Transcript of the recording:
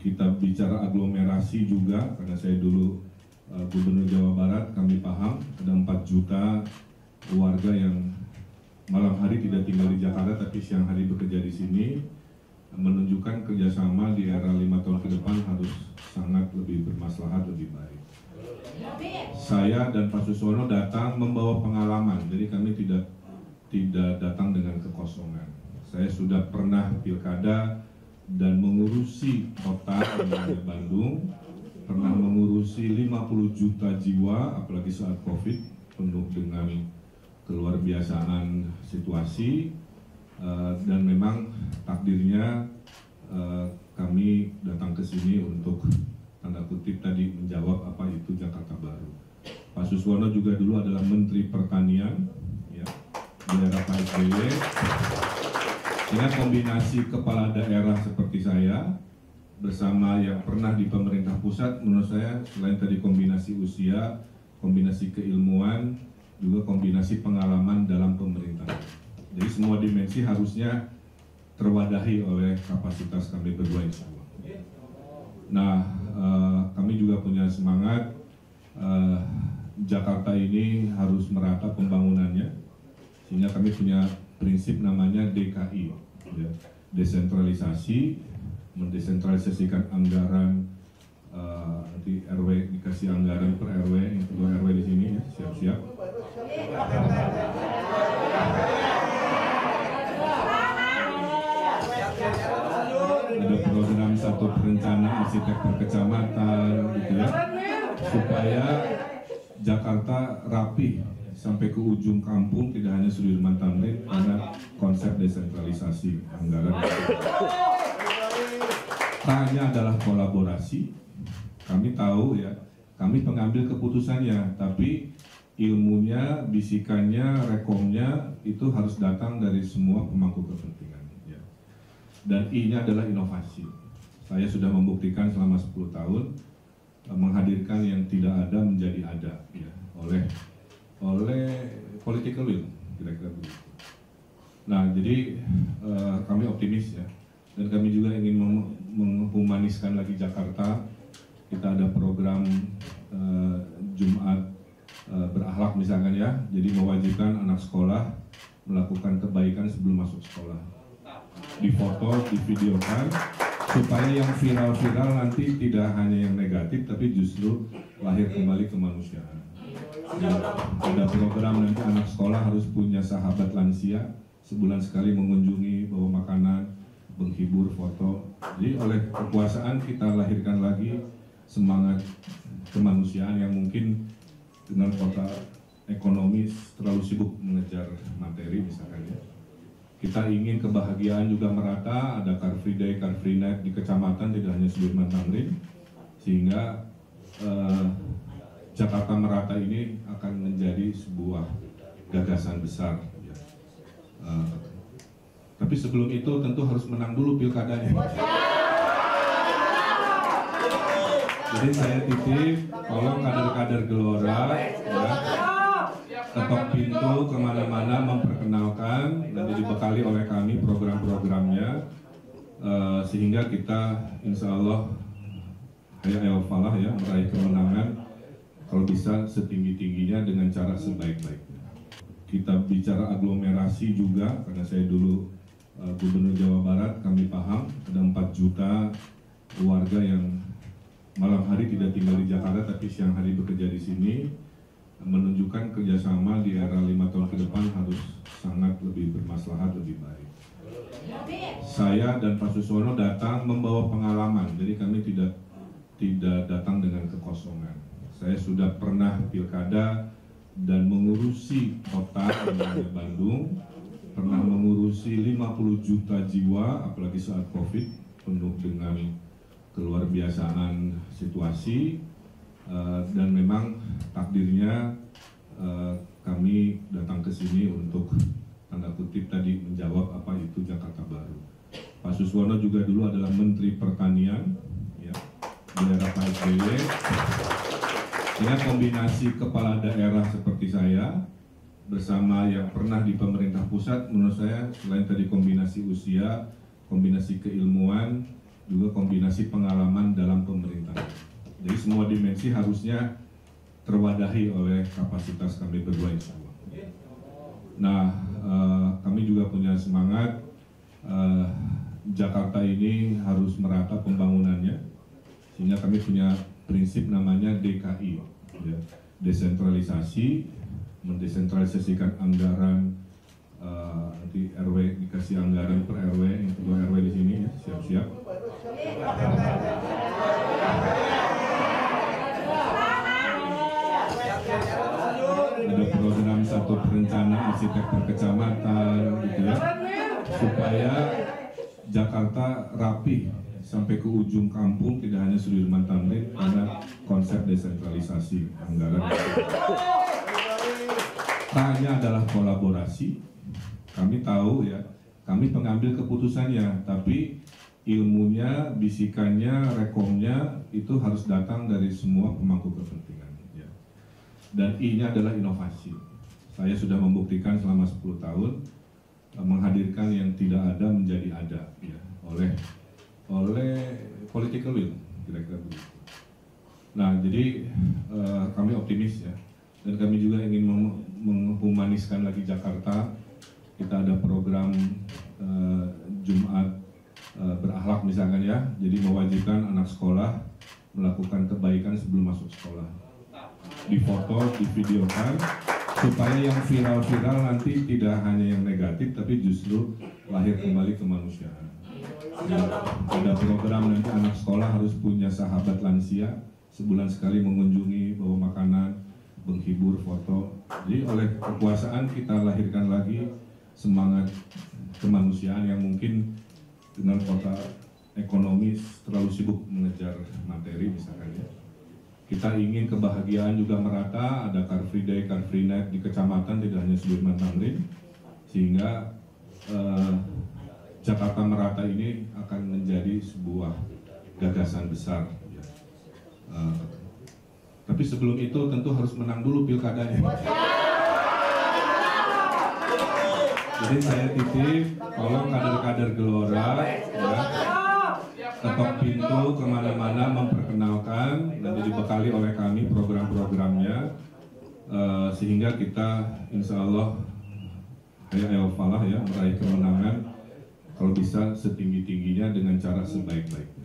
kita bicara aglomerasi juga, karena saya dulu Gubernur Jawa Barat, kami paham ada 4 juta warga yang malam hari tidak tinggal di Jakarta tapi siang hari bekerja di sini, menunjukkan kerjasama di era 5 tahun ke depan harus sangat lebih bermaslahat, lebih baik. Saya dan Pak Suswono datang membawa pengalaman, jadi kami tidak datang dengan kekosongan. Saya sudah pernah pilkada dan mengurusi kota Bandung, pernah mengurusi 50 juta jiwa, apalagi saat Covid, penuh dengan keluar biasaan situasi, dan memang takdirnya kami datang ke sini untuk tanda kutip tadi menjawab apa itu Jakarta Baru. Pak Suswono juga dulu adalah Menteri Pertanian, ya, di era Pak SBY. Dengan kombinasi kepala daerah seperti saya bersama yang pernah di pemerintah pusat, menurut saya selain tadi kombinasi usia, kombinasi keilmuan, juga kombinasi pengalaman dalam pemerintahan. Jadi semua dimensi harusnya terwadahi oleh kapasitas kami berdua, insya Allah. Nah, kami juga punya semangat Jakarta ini harus merata pembangunannya, sehingga kami punya prinsip namanya DKI, ya, desentralisasi, mendesentralisasikan anggaran, nanti RW dikasih anggaran per RW, yang kedua RW di sini ya, siap-siap. Ada program satu perencana arsitektur kecamatan, gitu ya, supaya Jakarta rapi sampai ke ujung kampung, tidak hanya Sudirman Tamrin, karena konsep desentralisasi anggaran. Tanya adalah kolaborasi. Kami tahu ya, kami pengambil keputusannya, tapi ilmunya, bisikannya, rekomnya itu harus datang dari semua pemangku kepentingan. Ya. Dan I-nya adalah inovasi. Saya sudah membuktikan selama 10 tahun menghadirkan yang tidak ada menjadi ada, ya, oleh political will, kira-kira begitu. Nah, jadi kami optimis ya, dan kami juga ingin menghumaniskan lagi Jakarta. Kita ada program Jumat berakhlak misalkan ya, jadi mewajibkan anak sekolah melakukan kebaikan sebelum masuk sekolah, difoto, divideokan, supaya yang viral-viral nanti tidak hanya yang negatif, tapi justru lahir kembali kemanusiaan. Ada program nanti anak sekolah harus punya sahabat lansia, sebulan sekali mengunjungi, bawa makanan, menghibur, foto. Jadi oleh kekuasaan kita lahirkan lagi semangat kemanusiaan yang mungkin dengan kota ekonomi terlalu sibuk mengejar materi misalkan ya. Kita ingin kebahagiaan juga merata, ada Car Free Day, Car Free Night di kecamatan, tidak hanya Sudirman Tamrin, sehingga Jakarta merata ini akan menjadi sebuah gagasan besar. Ya. Tapi sebelum itu tentu harus menang dulu pilkadanya. Jadi saya titip, tolong kader-kader Gelora, ya, ketok pintu kemana-mana memperkenalkan, nanti dibekali oleh kami program-programnya, sehingga kita insya Allah hayal falah ya, meraih kemenangan kalau bisa setinggi-tingginya dengan cara sebaik-baiknya. Kita bicara aglomerasi juga, karena saya dulu Gubernur Jawa Barat, kami paham ada 4 juta warga yang malam hari tidak tinggal di Jakarta tapi siang hari bekerja di sini, menunjukkan kerjasama di era 5 tahun ke depan harus sangat lebih bermaslahat, lebih baik. Saya dan Pak Suswono datang membawa pengalaman, jadi kami tidak datang dengan kekosongan. Saya sudah pernah pilkada dan mengurusi kota Bandung, pernah mengurusi 50 juta jiwa, apalagi saat Covid, penuh dengan keluar biasaan situasi, dan memang takdirnya kami datang ke sini untuk tanda kutip tadi menjawab apa itu Jakarta Baru. Pak Suswono juga dulu adalah Menteri Pertanian, ya, di era Pak SBY. Dengan kombinasi kepala daerah seperti saya bersama yang pernah di pemerintah pusat, menurut saya selain tadi kombinasi usia, kombinasi keilmuan, juga kombinasi pengalaman dalam pemerintahan. Jadi semua dimensi harusnya terwadahi oleh kapasitas kami berdua insya Allah. Nah, kami juga punya semangat Jakarta ini harus merata pembangunannya, sehingga kami punya prinsip namanya DKI, ya, desentralisasi, mendesentralisasikan anggaran. Nanti RW dikasih anggaran per RW, yang kedua RW di sini ya, siap-siap. Ada program satu perencana arsitektur kecamatan, gitu ya, supaya Jakarta rapi sampai ke ujung kampung, tidak hanya Sudirman Tamrin, karena konsep desentralisasi anggaran. Tanya adalah kolaborasi. Kami tahu ya, kami pengambil keputusannya, tapi ilmunya, bisikannya, rekomnya itu harus datang dari semua pemangku kepentingan. Ya. Dan I-nya adalah inovasi. Saya sudah membuktikan selama 10 tahun menghadirkan yang tidak ada menjadi ada, ya, oleh political will, kira-kira begitu. Nah, jadi kami optimis ya, dan kami juga ingin menghumaniskan lagi Jakarta. Kita ada program Jumat berakhlak misalkan ya, jadi mewajibkan anak sekolah melakukan kebaikan sebelum masuk sekolah, difoto, divideokan, supaya yang viral-viral nanti tidak hanya yang negatif, tapi justru lahir kembali kemanusiaan. Ada program nanti anak sekolah harus punya sahabat lansia, sebulan sekali mengunjungi, bawa makanan, menghibur, foto. Jadi oleh kekuasaan kita lahirkan lagi semangat kemanusiaan yang mungkin dengan kota ekonomis terlalu sibuk mengejar materi misalkan ya. Kita ingin kebahagiaan juga merata, ada Car Free Day, Car Free Night di kecamatan, tidak hanya Sudirman Tamrin, sehingga Jakarta merata ini akan menjadi sebuah gagasan besar ya. Tapi sebelum itu tentu harus menang dulu pilkadanya. Jadi saya titip, tolong kader-kader Gelora ya, ketok pintu kemana-mana memperkenalkan, nanti dibekali oleh kami program-programnya, sehingga kita insya Allah hayal falah ya, meraih kemenangan kalau bisa setinggi-tingginya dengan cara sebaik-baik.